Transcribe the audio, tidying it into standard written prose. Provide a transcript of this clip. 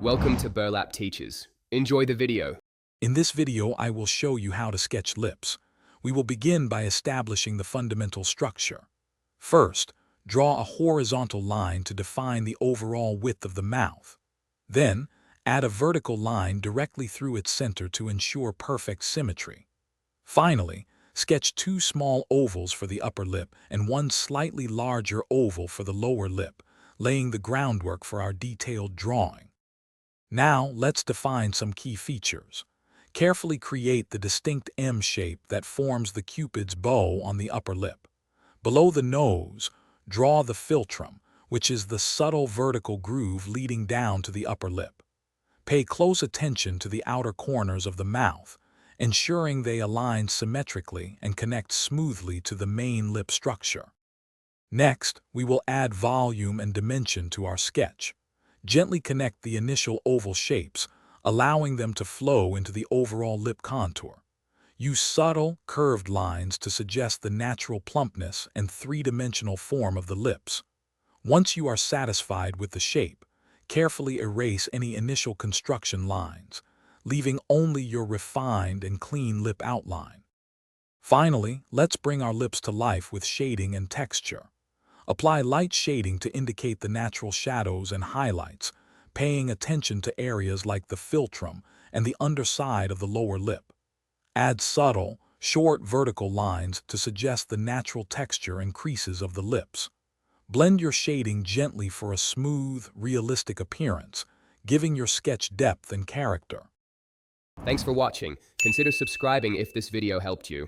Welcome to Burlap Teachers. Enjoy the video. In this video, I will show you how to sketch lips. We will begin by establishing the fundamental structure. First, draw a horizontal line to define the overall width of the mouth. Then, add a vertical line directly through its center to ensure perfect symmetry. Finally, sketch two small ovals for the upper lip and one slightly larger oval for the lower lip, laying the groundwork for our detailed drawing. Now, let's define some key features. Carefully create the distinct M shape that forms the Cupid's bow on the upper lip. Below the nose, draw the philtrum, which is the subtle vertical groove leading down to the upper lip. Pay close attention to the outer corners of the mouth, ensuring they align symmetrically and connect smoothly to the main lip structure. Next, we will add volume and dimension to our sketch. Gently connect the initial oval shapes, allowing them to flow into the overall lip contour. Use subtle, curved lines to suggest the natural plumpness and three-dimensional form of the lips. Once you are satisfied with the shape, carefully erase any initial construction lines, leaving only your refined and clean lip outline. Finally, let's bring our lips to life with shading and texture. Apply light shading to indicate the natural shadows and highlights, paying attention to areas like the philtrum and the underside of the lower lip. Add subtle, short vertical lines to suggest the natural texture and creases of the lips. Blend your shading gently for a smooth, realistic appearance, giving your sketch depth and character. Thanks for watching. Consider subscribing if this video helped you.